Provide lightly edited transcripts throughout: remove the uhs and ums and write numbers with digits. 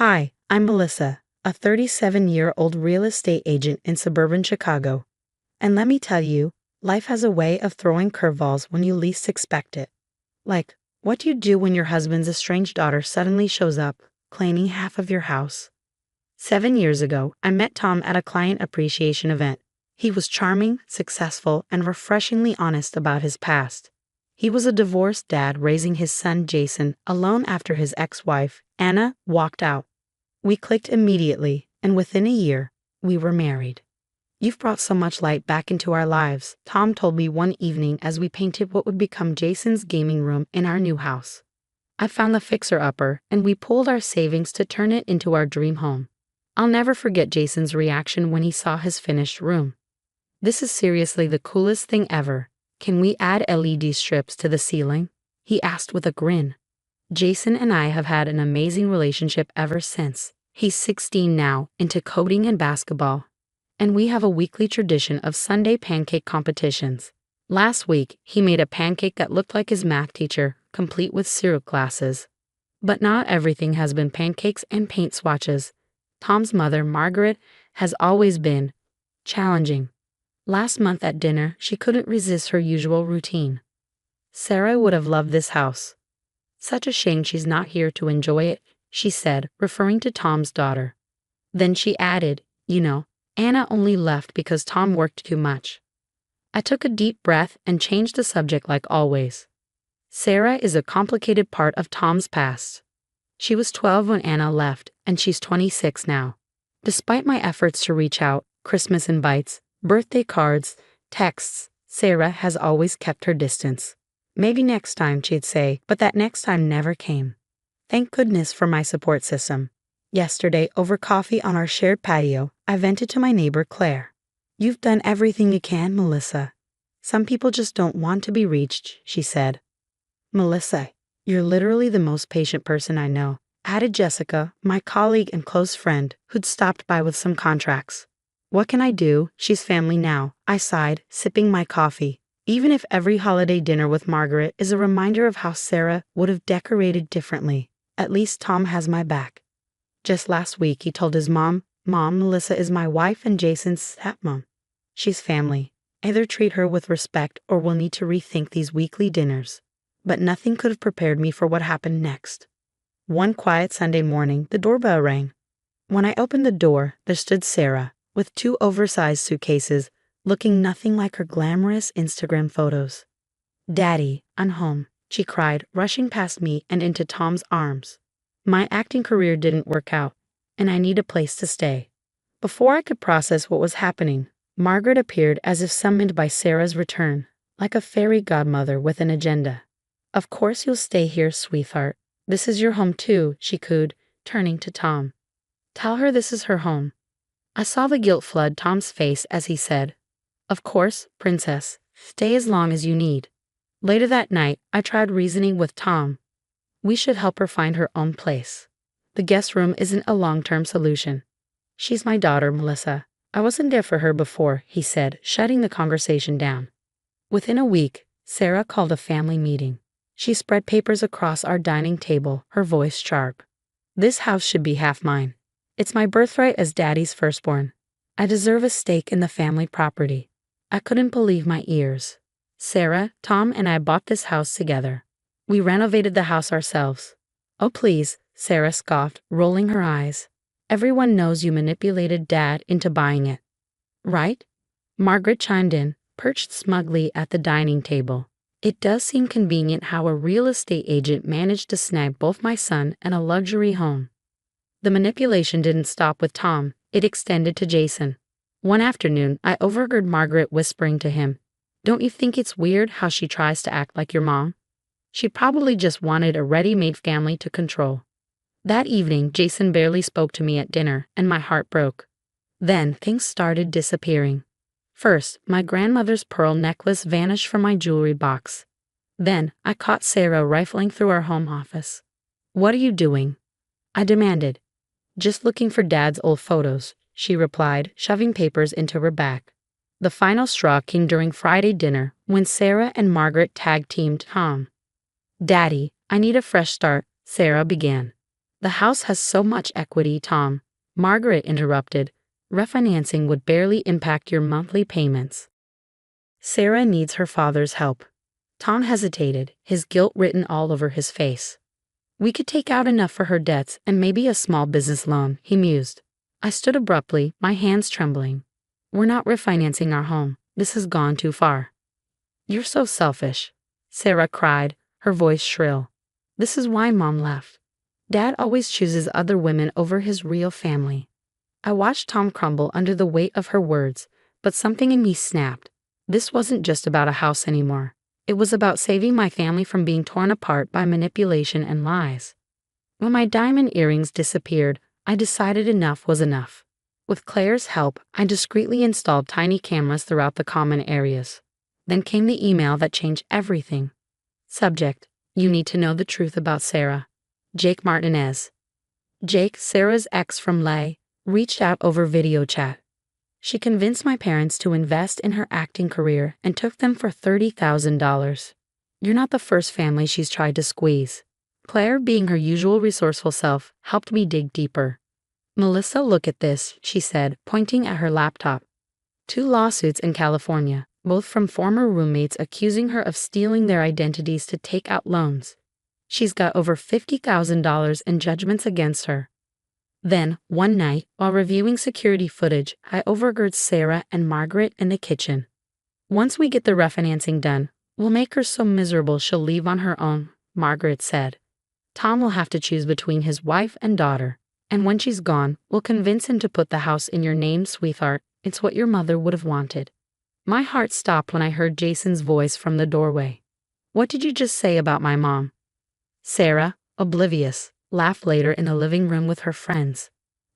Hi, I'm Melissa, a 37-year-old real estate agent in suburban Chicago. And let me tell you, life has a way of throwing curveballs when you least expect it. Like, what do you do when your husband's estranged daughter suddenly shows up, claiming half of your house? 7 years ago, I met Tom at a client appreciation event. He was charming, successful, and refreshingly honest about his past. He was a divorced dad raising his son Jason alone after his ex-wife, Anna, walked out. We clicked immediately, and within a year, we were married. "You've brought so much light back into our lives," Tom told me one evening as we painted what would become Jason's gaming room in our new house. "I found the fixer-upper, and we pooled our savings to turn it into our dream home." I'll never forget Jason's reaction when he saw his finished room. "This is seriously the coolest thing ever. Can we add LED strips to the ceiling?" he asked with a grin. Jason and I have had an amazing relationship ever since. He's 16 now, into coding and basketball. And we have a weekly tradition of Sunday pancake competitions. Last week, he made a pancake that looked like his math teacher, complete with syrup glasses. But not everything has been pancakes and paint swatches. Tom's mother, Margaret, has always been challenging. Last month at dinner, she couldn't resist her usual routine. "Sarah would have loved this house. Such a shame she's not here to enjoy it," she said, referring to Tom's daughter. Then she added, "Anna only left because Tom worked too much." I took a deep breath and changed the subject like always. Sarah is a complicated part of Tom's past. She was 12 when Anna left, and she's 26 now. Despite my efforts to reach out, Christmas invites, birthday cards, texts, Sarah has always kept her distance. "Maybe next time," she'd say, but that next time never came. Thank goodness for my support system. Yesterday, over coffee on our shared patio, I vented to my neighbor Claire. "You've done everything you can, Melissa. Some people just don't want to be reached," she said. "Melissa, you're literally the most patient person I know," added Jessica, my colleague and close friend, who'd stopped by with some contracts. "What can I do? She's family now," I sighed, sipping my coffee. Even if every holiday dinner with Margaret is a reminder of how Sarah would have decorated differently, at least Tom has my back. Just last week, he told his mom, "Melissa is my wife and Jason's stepmom. She's family. Either treat her with respect or we'll need to rethink these weekly dinners." But nothing could have prepared me for what happened next. One quiet Sunday morning, the doorbell rang. When I opened the door, there stood Sarah, with 2 oversized suitcases, looking nothing like her glamorous Instagram photos. "Daddy, I'm home," she cried, rushing past me and into Tom's arms. My acting career didn't work out, and I need a place to stay. Before I could process what was happening, Margaret appeared as if summoned by Sarah's return, like a fairy godmother with an agenda. "Of course you'll stay here, sweetheart. This is your home too," she cooed, turning to Tom. "Tell her this is her home." I saw the guilt flood Tom's face as he said, "Of course, princess. Stay as long as you need." Later that night, I tried reasoning with Tom. We should help her find her own place. The guest room isn't a long-term solution. "She's my daughter, Melissa. I wasn't there for her before," he said, shutting the conversation down. Within a week, Sarah called a family meeting. She spread papers across our dining table, her voice sharp. "This house should be half mine. It's my birthright as Daddy's firstborn. I deserve a stake in the family property." I couldn't believe my ears. Sarah, Tom, and I bought this house together. We renovated the house ourselves. "Oh please," Sarah scoffed, rolling her eyes. "Everyone knows you manipulated Dad into buying it." "Right?" Margaret chimed in, perched smugly at the dining table. "It does seem convenient how a real estate agent managed to snag both my son and a luxury home." The manipulation didn't stop with Tom, it extended to Jason. One afternoon, I overheard Margaret whispering to him, "Don't you think it's weird how she tries to act like your mom? She probably just wanted a ready-made family to control." That evening, Jason barely spoke to me at dinner, and my heart broke. Then, things started disappearing. First, my grandmother's pearl necklace vanished from my jewelry box. Then, I caught Sarah rifling through our home office. "What are you doing?" I demanded. "Just looking for Dad's old photos," she replied, shoving papers into her back. The final straw came during Friday dinner when Sarah and Margaret tag-teamed Tom. "Daddy, I need a fresh start," Sarah began. The house has so much equity, Tom. Margaret interrupted. Refinancing would barely impact your monthly payments. Sarah needs her father's help. Tom hesitated, his guilt written all over his face. We could take out enough for her debts and maybe a small business loan, he mused. I stood abruptly, my hands trembling. We're not refinancing our home. This has gone too far. You're so selfish, Sarah cried, her voice shrill. This is why Mom left. Dad always chooses other women over his real family. I watched Tom crumble under the weight of her words, but something in me snapped. This wasn't just about a house anymore. It was about saving my family from being torn apart by manipulation and lies. When my diamond earrings disappeared, I decided enough was enough. With Claire's help, I discreetly installed tiny cameras throughout the common areas. Then came the email that changed everything. Subject: You need to know the truth about Sarah. Jake Martinez. Jake, Sarah's ex from LA, reached out over video chat. She convinced my parents to invest in her acting career and took them for $30,000. You're not the first family she's tried to squeeze. Claire, being her usual resourceful self, helped me dig deeper. Melissa, look at this, she said, pointing at her laptop. 2 lawsuits in California, both from former roommates accusing her of stealing their identities to take out loans. She's got over $50,000 in judgments against her. Then, one night, while reviewing security footage, I overheard Sarah and Margaret in the kitchen. Once we get the refinancing done, we'll make her so miserable she'll leave on her own, Margaret said. Tom will have to choose between his wife and daughter, and when she's gone, we'll convince him to put the house in your name, sweetheart. It's what your mother would have wanted. My heart stopped when I heard Jason's voice from the doorway. What did you just say about my mom? Sarah, oblivious, laughed later in the living room with her friends.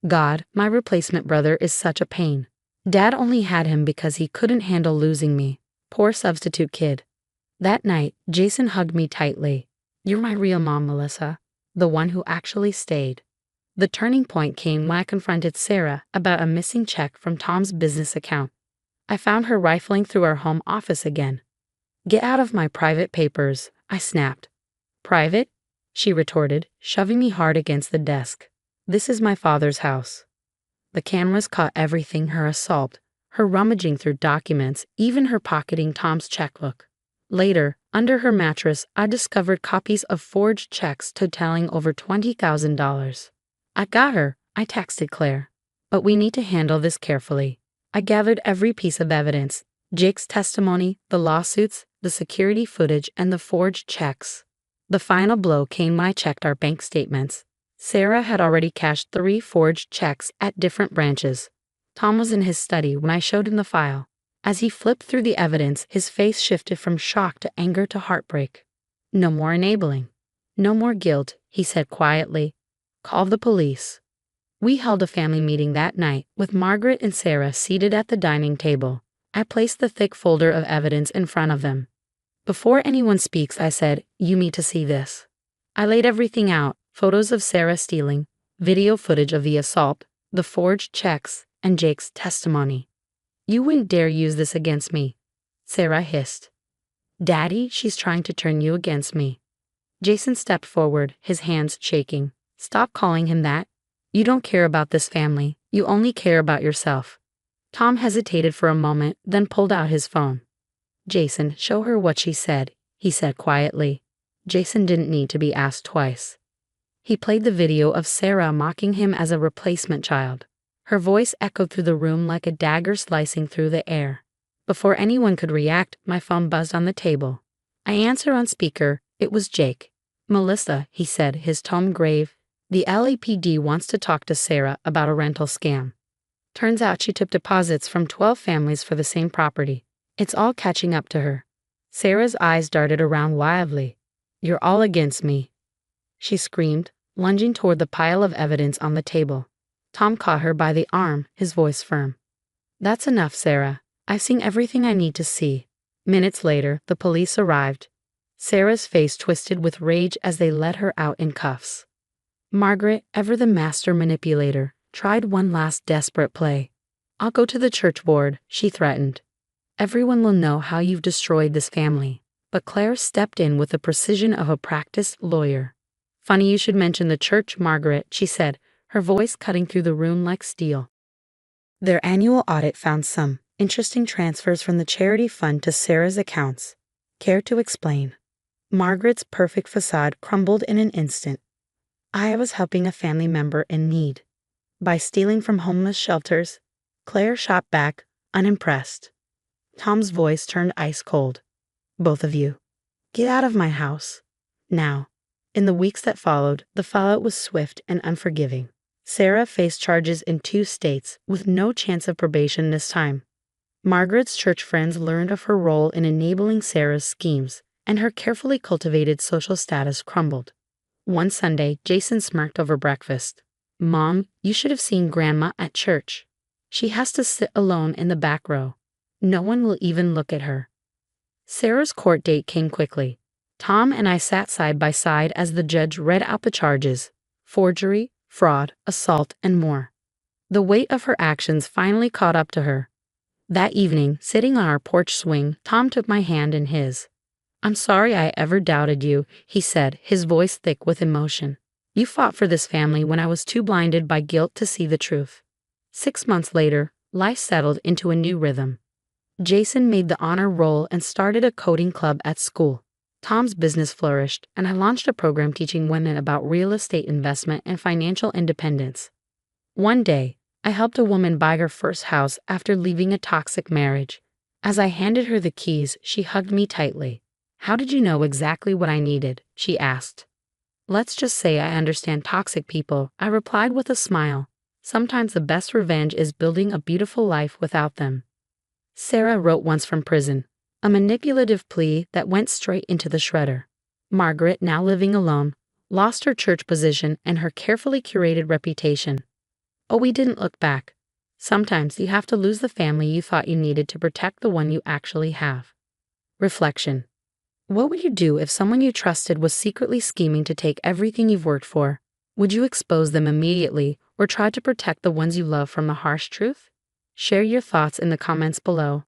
God, my replacement brother is such a pain. Dad only had him because he couldn't handle losing me. Poor substitute kid. That night, Jason hugged me tightly. You're my real mom, Melissa. The one who actually stayed. The turning point came when I confronted Sarah about a missing check from Tom's business account. I found her rifling through our home office again. Get out of my private papers, I snapped. Private? She retorted, shoving me hard against the desk. This is my father's house. The cameras caught everything: her assault, her rummaging through documents, even her pocketing Tom's checkbook. Later, under her mattress, I discovered copies of forged checks totaling over $20,000. I got her, I texted Claire. But we need to handle this carefully. I gathered every piece of evidence: Jake's testimony, the lawsuits, the security footage, and the forged checks. The final blow came when I checked our bank statements. Sarah had already cashed 3 forged checks at different branches. Tom was in his study when I showed him the file. As he flipped through the evidence, his face shifted from shock to anger to heartbreak. No more enabling. No more guilt, he said quietly. Call the police. We held a family meeting that night, with Margaret and Sarah seated at the dining table. I placed the thick folder of evidence in front of them. Before anyone speaks, I said, you need to see this. I laid everything out: photos of Sarah stealing, video footage of the assault, the forged checks, and Jake's testimony. You wouldn't dare use this against me, Sarah hissed. Daddy, she's trying to turn you against me. Jason stepped forward, his hands shaking. Stop calling him that. You don't care about this family. You only care about yourself. Tom hesitated for a moment, then pulled out his phone. Jason, show her what she said, he said quietly. Jason didn't need to be asked twice. He played the video of Sarah mocking him as a replacement child. Her voice echoed through the room like a dagger slicing through the air. Before anyone could react, my phone buzzed on the table. I answered on speaker. It was Jake. Melissa, he said, his tone grave. The LAPD wants to talk to Sarah about a rental scam. Turns out she took deposits from 12 families for the same property. It's all catching up to her. Sarah's eyes darted around wildly. You're all against me, she screamed, lunging toward the pile of evidence on the table. Tom caught her by the arm, his voice firm. That's enough, Sarah. I've seen everything I need to see. Minutes later, the police arrived. Sarah's face twisted with rage as they led her out in cuffs. Margaret, ever the master manipulator, tried one last desperate play. I'll go to the church board, she threatened. Everyone will know how you've destroyed this family. But Claire stepped in with the precision of a practiced lawyer. Funny you should mention the church, Margaret, she said, her voice cutting through the room like steel. Their annual audit found some interesting transfers from the charity fund to Sarah's accounts. Care to explain? Margaret's perfect facade crumbled in an instant. I was helping a family member in need. By stealing from homeless shelters, Claire shot back, unimpressed. Tom's voice turned ice cold. Both of you. Get out of my house. Now. In the weeks that followed, the fallout was swift and unforgiving. Sarah faced charges in 2 states, with no chance of probation this time. Margaret's church friends learned of her role in enabling Sarah's schemes, and her carefully cultivated social status crumbled. One Sunday, Jason smirked over breakfast. Mom, you should have seen Grandma at church. She has to sit alone in the back row. No one will even look at her. Sarah's court date came quickly. Tom and I sat side by side as the judge read out the charges: forgery, fraud, assault, and more. The weight of her actions finally caught up to her. That evening, sitting on our porch swing, Tom took my hand in his. I'm sorry I ever doubted you, he said, his voice thick with emotion. You fought for this family when I was too blinded by guilt to see the truth. 6 months later, life settled into a new rhythm. Jason made the honor roll and started a coding club at school. Tom's business flourished, and I launched a program teaching women about real estate investment and financial independence. One day, I helped a woman buy her first house after leaving a toxic marriage. As I handed her the keys, she hugged me tightly. How did you know exactly what I needed? She asked. Let's just say I understand toxic people, I replied with a smile. Sometimes the best revenge is building a beautiful life without them. Sarah wrote once from prison, a manipulative plea that went straight into the shredder. Margaret, now living alone, lost her church position and her carefully curated reputation. Oh, we didn't look back. Sometimes you have to lose the family you thought you needed to protect the one you actually have. Reflection. What would you do if someone you trusted was secretly scheming to take everything you've worked for? Would you expose them immediately or try to protect the ones you love from the harsh truth? Share your thoughts in the comments below.